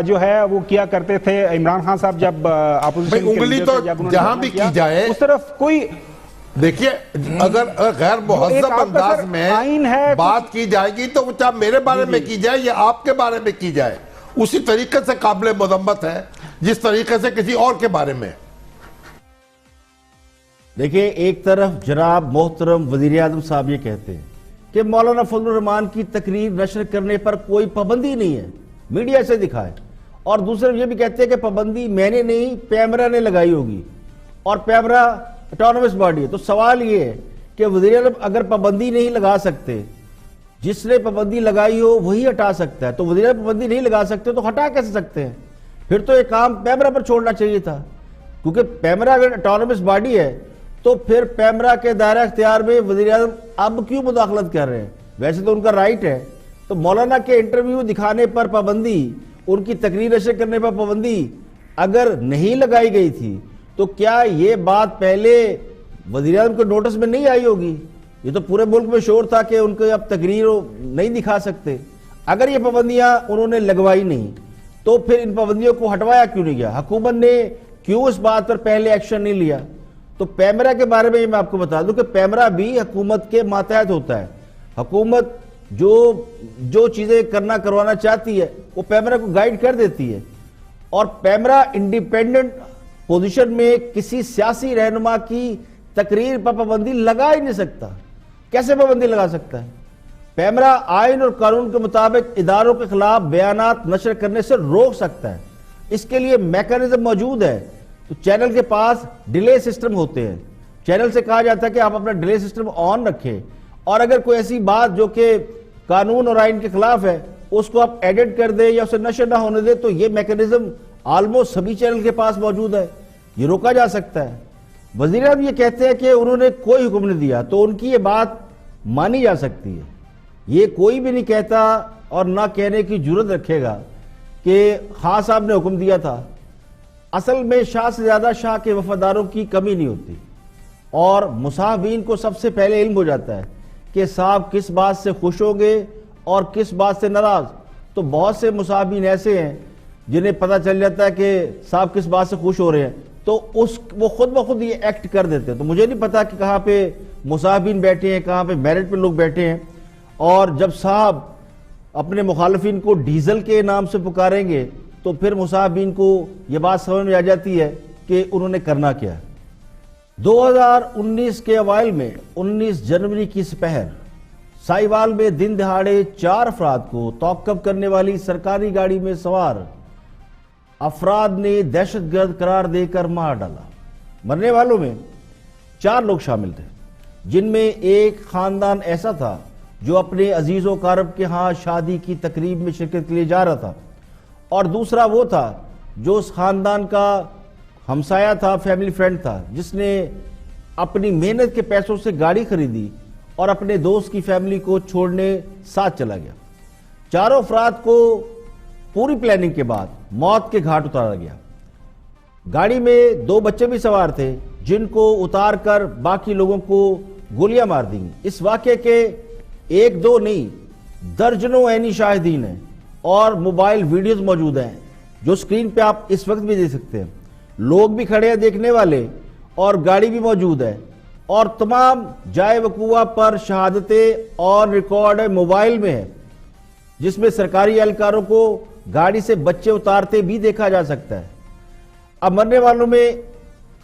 جو ہے وہ کیا کرتے تھے عمران خان صاحب جب اپوزیشن انگلی تو جہاں بھی کی جائے اس طرف کوئی، دیکھیے اگر غیر مہذب انداز میں بات کی جائے گی تو چاہے میرے بارے میں کی جائے یا آپ کے بارے میں کی جائے، اسی طریقے سے قابل مذمت ہے جس طریقے سے کسی اور کے بارے میں۔ دیکھیں، ایک طرف جناب محترم وزیر اعظم صاحب یہ کہتے ہیں کہ مولانا فضل الرحمان کی تقریر نشر کرنے پر کوئی پابندی نہیں ہے، میڈیا سے دکھائے، اور دوسرے یہ بھی کہتے ہیں کہ پابندی میں نے نہیں، پیمرا نے لگائی ہوگی، اور پیمرا اٹانومس باڈی ہے۔ تو سوال یہ ہے کہ وزیر اعظم اگر پابندی نہیں لگا سکتے، جس نے پابندی لگائی ہو وہی ہٹا سکتا ہے، تو وزیر اعظم پابندی نہیں لگا سکتے تو ہٹا کیسے سکتے ہیں؟ پھر تو یہ کام پیمرا پر چھوڑنا چاہیے تھا، کیونکہ پیمرا اگر اٹانومس باڈی ہے تو پھر پیمرا کے دائرہ اختیار میں وزیر اعظم اب کیوں مداخلت کر رہے ہیں؟ ویسے تو ان کا رائٹ ہے۔ تو مولانا کے انٹرویو دکھانے پر پابندی، ان کی تقریر نشر کرنے پر پابندی اگر نہیں لگائی گئی تھی تو کیا یہ بات پہلے وزیر اعظم کے نوٹس میں نہیں آئی ہوگی؟ یہ تو پورے ملک میں شور تھا کہ ان کو اب تقریر نہیں دکھا سکتے۔ اگر یہ پابندیاں انہوں نے لگوائی نہیں تو پھر ان پابندیوں کو ہٹوایا کیوں نہیں گیا؟ حکومت نے کیوں اس بات پر پہلے ایکشن نہیں لیا؟ تو پیمرا کے بارے میں میں آپ کو بتا دوں کہ پیمرا بھی حکومت کے ماتحت ہوتا ہے۔ حکومت جو چیزیں کروانا چاہتی ہے وہ پیمرا کو گائیڈ کر دیتی ہے، اور پیمرا انڈیپینڈنٹ پوزیشن میں کسی سیاسی رہنما کی تقریر پر پابندی لگا ہی نہیں سکتا. کیسے پابندی لگا سکتا ہے؟ پیمرا آئین اور قانون کے مطابق اداروں کے خلاف بیانات نشر کرنے سے روک سکتا ہے. اس کے لیے میکانزم موجود ہے. تو چینل کے پاس ڈیلے سسٹم ہوتے ہیں. چینل سے کہا جاتا ہے کہ آپ اپنا ڈیلے سسٹم آن رکھیں، اور اگر کوئی ایسی بات جو کہ قانون اور آئین کے خلاف ہے اس کو آپ ایڈٹ کر دیں یا اسے نشر نہ ہونے دیں، تو یہ میکانزم آلموسٹ سبھی چینل کے پاس موجود ہے. یہ روکا جا سکتا ہے. وزیر اعظم یہ کہتے ہیں کہ انہوں نے کوئی حکم نہیں دیا، تو ان کی یہ بات مانی جا سکتی ہے. یہ کوئی بھی نہیں کہتا اور نہ کہنے کی جرت رکھے گا کہ خان صاحب نے حکم دیا تھا. اصل میں شاہ سے زیادہ شاہ کے وفاداروں کی کمی نہیں ہوتی، اور مصاحبین کو سب سے پہلے علم ہو جاتا ہے کہ صاحب کس بات سے خوش ہوں گے اور کس بات سے ناراض. تو بہت سے مصاحبین ایسے ہیں جنہیں پتہ چل جاتا ہے کہ صاحب کس بات سے خوش ہو رہے ہیں، تو وہ خود بخود یہ ایکٹ کر دیتے ہیں. تو مجھے نہیں پتا کہ کہاں پہ مصاحبین بیٹھے ہیں، کہاں پہ میرٹ پہ لوگ بیٹھے ہیں. اور جب صاحب اپنے مخالفین کو ڈیزل کے نام سے پکاریں گے تو پھر مصاحبین کو یہ بات سمجھ میں آ جاتی ہے کہ انہوں نے کرنا کیا. 2019 کے اوائل میں 19 جنوری کی سپہر سائیوال میں دن دہاڑے 4 افراد کو تعقب کرنے والی سرکاری گاڑی میں سوار افراد نے دہشت گرد قرار دے کر مار ڈالا. مرنے والوں میں 4 لوگ شامل تھے، جن میں ایک خاندان ایسا تھا جو اپنے عزیز و اقارب کے ہاں شادی کی تقریب میں شرکت کے لیے جا رہا تھا، اور دوسرا وہ تھا جو اس خاندان کا ہمسایہ تھا، فیملی فرینڈ تھا، جس نے اپنی محنت کے پیسوں سے گاڑی خریدی اور اپنے دوست کی فیملی کو چھوڑنے ساتھ چلا گیا. چاروں افراد کو پوری پلاننگ کے بعد موت کے گھاٹ اتارا گیا. گاڑی میں 2 بچے بھی سوار تھے جن کو اتار کر باقی لوگوں کو گولیاں مار دیں. اس واقعے کے 1-2 نہیں درجنوں عینی شاہدین ہیں اور موبائل ویڈیوز موجود ہیں جو سکرین پہ آپ اس وقت بھی دیکھ سکتے ہیں. لوگ بھی کھڑے ہیں دیکھنے والے، اور گاڑی بھی موجود ہے، اور تمام جائے وقوع پر شہادتیں اور ریکارڈ موبائل میں ہے، جس میں سرکاری اہلکاروں کو گاڑی سے بچے اتارتے بھی دیکھا جا سکتا ہے. اب مرنے والوں میں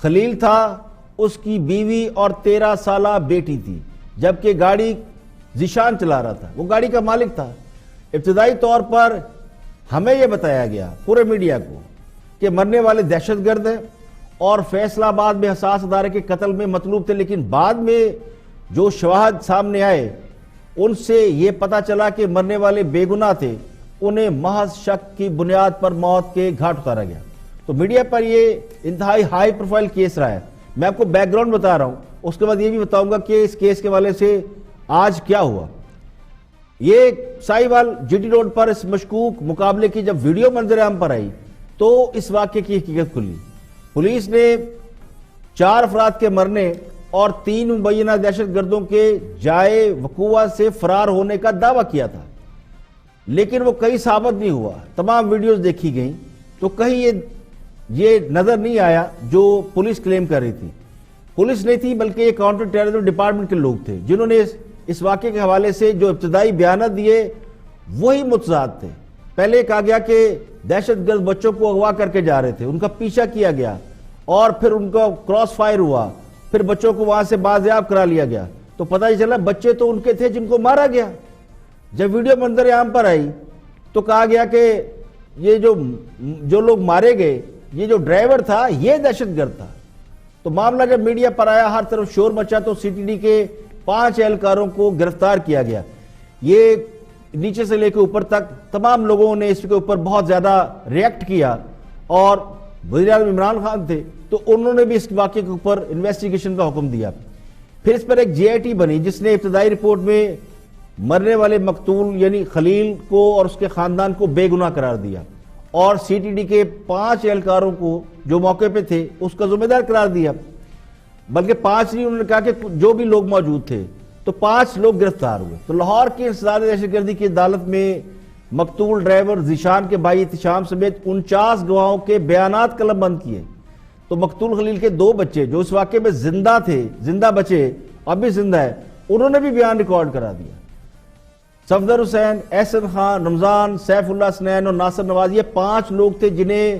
خلیل تھا، اس کی بیوی اور 13 سالہ بیٹی تھی، جبکہ گاڑی ذیشان چلا رہا تھا، وہ گاڑی کا مالک تھا. ابتدائی طور پر ہمیں یہ بتایا گیا پورے میڈیا کو کہ مرنے والے دہشت گرد ہیں اور فیصلہ آباد میں حساس ادارے کے قتل میں مطلوب تھے، لیکن بعد میں جو شواہد سامنے آئے ان سے یہ پتا چلا کہ مرنے والے بے گناہ تھے. انہیں محض شک کی بنیاد پر موت کے گھاٹ اتارا گیا. تو میڈیا پر یہ انتہائی ہائی پروفائل کیس رہا ہے. میں آپ کو بیک گراؤنڈ بتا رہا ہوں، اس کے بعد یہ بھی بتاؤں گا کہ اس کیس کے حوالے سے آج کیا ہوا. یہ سائیوال جی ٹی روڈ پر اس مشکوک مقابلے کی جب ویڈیو منظر عام پر آئی تو اس واقعے کی حقیقت کھلی. پولیس نے 4 افراد کے مرنے اور 3 مبینہ دہشت گردوں کے جائے وقوع سے فرار ہونے کا دعویٰ کیا تھا، لیکن وہ کہیں ثابت نہیں ہوا. تمام ویڈیوز دیکھی گئیں تو کہیں یہ نظر نہیں آیا جو پولیس کلیم کر رہی تھی. پولیس نہیں تھی بلکہ یہ کاؤنٹر ٹیررزم ڈپارٹمنٹ کے لوگ تھے جنہوں نے اس واقعے کے حوالے سے جو ابتدائی بیانات دیے وہی متضاد تھے. پہلے کہا گیا کہ دہشت گرد بچوں کو اغوا کر کے جا رہے تھے، ان کا پیچھا کیا گیا اور پھر ان کا کراس فائر ہوا، پھر بچوں کو وہاں سے بازیاب کرا لیا گیا. تو پتہ ہی چلا بچے تو ان کے تھے جن کو مارا گیا. جب ویڈیو منظر عام پر آئی تو کہا گیا کہ یہ جو لوگ مارے گئے، یہ جو ڈرائیور تھا یہ دہشت گرد تھا. تو معاملہ جب میڈیا پر آیا ہر طرف شور مچا تو سی ٹی ڈی کے 5 اہلکاروں کو گرفتار کیا گیا. یہ نیچے سے لے کے اوپر تک تمام لوگوں نے اس کے اوپر بہت زیادہ ریئیکٹ کیا، اور وزیر اعظم عمران خان تھے تو انہوں نے بھی اس واقعے کے اوپر انویسٹیگیشن کا حکم دیا. پھر اس پر ایک جے آئی ٹی بنی جس نے ابتدائی رپورٹ میں مرنے والے مقتول یعنی خلیل کو اور اس کے خاندان کو بے گناہ قرار دیا، اور سی ٹی ڈی کے 5 اہلکاروں کو جو موقع پہ تھے اس کا ذمہ دار قرار دیا. بلکہ 5 نہیں، انہوں نے کہا کہ جو بھی لوگ موجود تھے، تو 5 لوگ گرفتار ہوئے. تو لاہور کی انسداد دہشت گردی کی عدالت میں مقتول ڈرائیور ذیشان کے بھائی احتشام سمیت 49 گواہوں کے بیانات قلم بند کیے. تو مقتول خلیل کے 2 بچے جو اس واقعے میں زندہ تھے، زندہ بچے، اب بھی زندہ ہے، انہوں نے بھی بیان ریکارڈ کرا دیا. صفدر حسین، احسن خان، رمضان، سیف اللہ حسنین اور ناصر نواز، یہ 5 لوگ تھے جنہیں